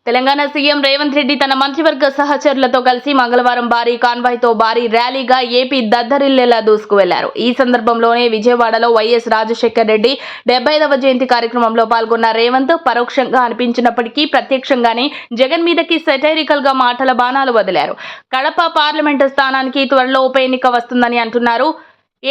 Telangana CM Revanth Reddy తన మంత్రివర్గ సహచరులతో కలిసి మంగళవారం భారీ కాన్వాయ్తో భారీ ర్యాలీగా ఏపీ దద్దరిల్లేలా దూసుకువెళ్లారు. ఈ సందర్భంలోనే విజయవాడలో వైఎస్ రాజశేఖర్ రెడ్డి 75వ జయంతి కార్యక్రమంలో పాల్గొన్న రేవంత్ పరోక్షంగా అనిపించినప్పటికీ ప్రత్యక్షంగానే జగన్ మీదకి సెటైరికల్ గా మాటల బాణాలు వదిలారు. కడప పార్లమెంటు స్థానానికి త్వరలో ఉప ఎన్నిక వస్తుందని అంటున్నారు.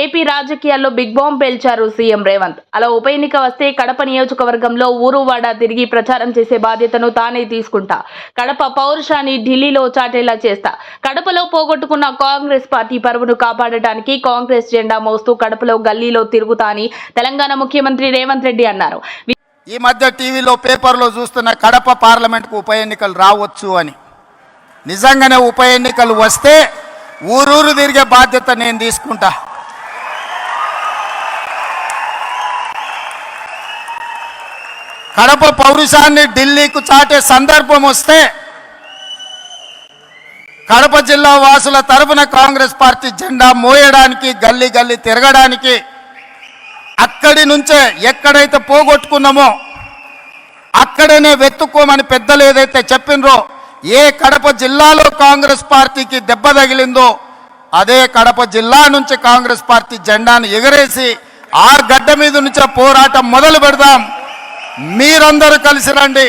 ఏపీ రాజకీయాల్లో బిగ్ బాంబ్ పేల్చారు సీఎం రేవంత్. అలా ఉప ఎన్నిక వస్తే కడప నియోజకవర్గంలో ఊరువాడ తిరిగి ప్రచారం చేసే బాధ్యతను తానే తీసుకుంటా. కడప పౌరుషాన్ని ఢిల్లీలో చాటేలా చేస్తా. కడపలో పోగొట్టుకున్న కాంగ్రెస్ పార్టీ పరువును కాపాడటానికి కాంగ్రెస్ జెండా మోస్తూ కడపలో గల్లీలో తిరుగుతా అని తెలంగాణ ముఖ్యమంత్రి రేవంత్ రెడ్డి అన్నారు. ఈ మధ్య టీవీలో పేపర్లో చూస్తున్న కడప పార్లమెంట్కు ఉప ఎన్నికలు రావచ్చు అని. నిజంగానే ఉప ఎన్నికలు వస్తే ఊరూరు తిరిగే బాధ్యత నేను తీసుకుంటా. కడప పౌరుషాన్ని ఢిల్లీకు చాటే సందర్భం వస్తే కడప జిల్లా వాసుల తరపున కాంగ్రెస్ పార్టీ జెండా మోయడానికి గల్లీ గల్లీ తిరగడానికి అక్కడి నుంచే ఎక్కడైతే పోగొట్టుకున్నామో అక్కడనే వెతుక్కోమని పెద్దలు ఏదైతే చెప్పినరో, ఏ కడప జిల్లాలో కాంగ్రెస్ పార్టీకి దెబ్బ తగిలిందో అదే కడప జిల్లా నుంచి కాంగ్రెస్ పార్టీ జెండాను ఎగరేసి ఆ గడ్డ మీద నుంచే పోరాటం మొదలు పెడదాం. మీరందరూ కలిసి రండి,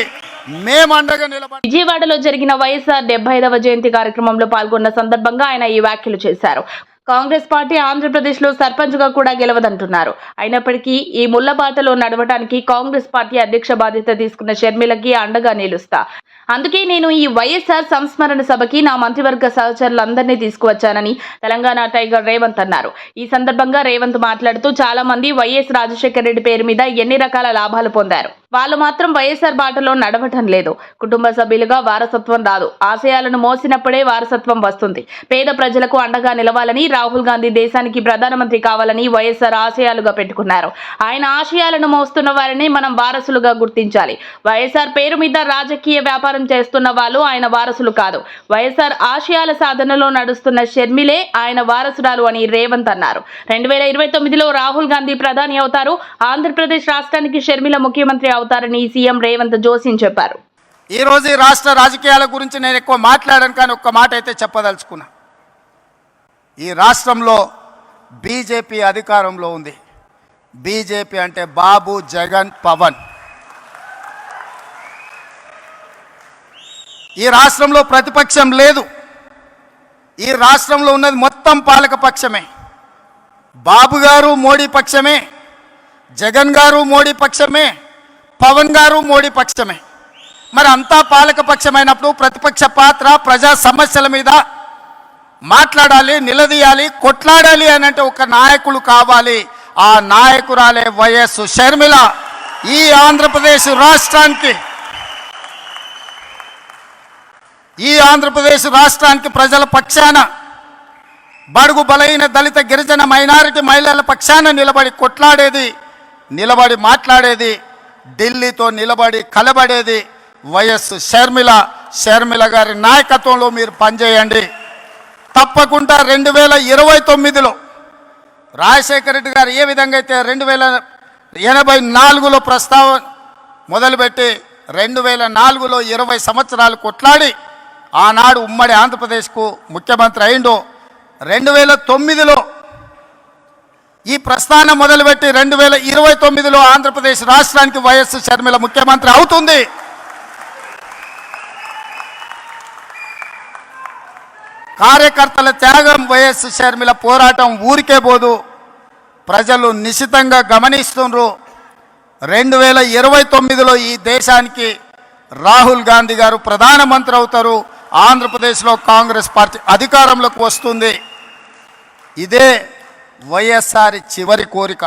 మేము అండగా నిలబడి. విజయవాడలో జరిగిన వైఎస్ఆర్ 75వ జయంతి కార్యక్రమంలో పాల్గొన్న సందర్భంగా ఆయన ఈ వ్యాఖ్యలు చేశారు. కాంగ్రెస్ పార్టీ ఆంధ్రప్రదేశ్ లో సర్పంచ్ గా కూడా గెలవదంటున్నారు. అయినప్పటికీ ఈ ముళ్లబాటలో నడవడానికి కాంగ్రెస్ పార్టీ అధ్యక్ష బాధ్యత తీసుకున్న షర్మిలకి అండగా నిలుస్తా. అందుకే నేను ఈ వైఎస్ఆర్ సంస్మరణ సభకి నా మంత్రివర్గ సహచరులందరినీ తీసుకువచ్చానని తెలంగాణ టైగర్ రేవంత్ అన్నారు. ఈ సందర్భంగా రేవంత్ మాట్లాడుతూ చాలా మంది వైఎస్ రాజశేఖర్ రెడ్డి పేరు మీద ఎన్ని రకాల లాభాలు పొందారు. వాళ్ళు మాత్రం వైఎస్ఆర్ బాటలో నడవటం లేదు. కుటుంబ సభ్యులుగా వారసత్వం రాదు. ఆశయాలను మోసినప్పుడే వారసత్వం వస్తుంది. పేద ప్రజలకు అండగా నిలవాలని రాహుల్ గాంధీ దేశానికి ప్రధానమంత్రి కావాలని వైఎస్ఆర్ ఆశయాలుగా పెట్టుకున్నారు. ఆయన ఆశయాలను మోస్తున్న వారిని మనం వారసులుగా గుర్తించాలి. వైఎస్ఆర్ పేరు మీద రాజకీయ వ్యాపారం చేస్తున్న వాళ్ళు ఆయన వారసులు కాదు. వైఎస్ఆర్ ఆశయాల సాధనలో నడుస్తున్న షర్మిలే ఆయన వారసురాలు అని రేవంత్ అన్నారు. 2029లో రాహుల్ గాంధీ ప్రధాని అవుతారు. ఆంధ్రప్రదేశ్ రాష్ట్రానికి షర్మిల ముఖ్యమంత్రి అవుతారని సీఎం రేవంత్ జోసిన్ చెప్పారు. ఈ రోజు ఈ రాష్ట్ర రాజకీయాల గురించి నేను ఎక్కువ మాట్లాడాను, కానీ ఒక్క మాట అయితే చెప్పదలుచుకున్నా. ఈ రాష్ట్రంలో బీజేపీ అధికారంలో ఉంది. బీజేపీ అంటే బాబు, జగన్, పవన్. ఈ రాష్ట్రంలో ప్రతిపక్షం లేదు. ఈ రాష్ట్రంలో ఉన్నది మొత్తం పాలక పక్షమే. బాబు గారు మోడీ పక్షమే, జగన్ గారు మోడీ పక్షమే, పవన్ గారు మోడీ పక్షమే. మరి అంతా పాలక పక్షమైనప్పుడు ప్రతిపక్ష పాత్ర ప్రజా సమస్యల మీద మాట్లాడాలి, నిలదీయాలి, కొట్లాడాలి అని అంటే ఒక నాయకులు కావాలి. ఆ నాయకురాలే వైఎస్ షర్మిల. ఈ ఆంధ్రప్రదేశ్ రాష్ట్రానికి ప్రజల పక్షాన, బడుగు బలైన దళిత గిరిజన మైనారిటీ మహిళల పక్షాన నిలబడి కొట్లాడేది, నిలబడి మాట్లాడేది, ఢిల్లీతో నిలబడి కలబడేది వైఎస్ షర్మిల. షర్మిల గారి నాయకత్వంలో మీరు పనిచేయండి. తప్పకుండా 2029లో రాజశేఖర రెడ్డి గారు ఏ విధంగా అయితే 1984లో ప్రస్తావన మొదలుపెట్టి 2004లో 20 సంవత్సరాలు కొట్లాడి ఆనాడు ఉమ్మడి ఆంధ్రప్రదేశ్కు ముఖ్యమంత్రి అయిందో, 2009లో ఈ ప్రస్థానం మొదలుపెట్టి 2029లో ఆంధ్రప్రదేశ్ రాష్ట్రానికి వైఎస్ షర్మిల ముఖ్యమంత్రి అవుతుంది. కార్యకర్తల త్యాగం, వైఎస్ షర్మిల పోరాటం ఊరికే పోదు. ప్రజలు నిశితంగా గమనిస్తున్నారు. 2029లో ఈ దేశానికి రాహుల్ గాంధీ గారు ప్రధానమంత్రి అవుతారు. ఆంధ్రప్రదేశ్లో కాంగ్రెస్ పార్టీ అధికారంలోకి వస్తుంది. ఇదే వైఎస్ఆర్ చివరి కోరిక.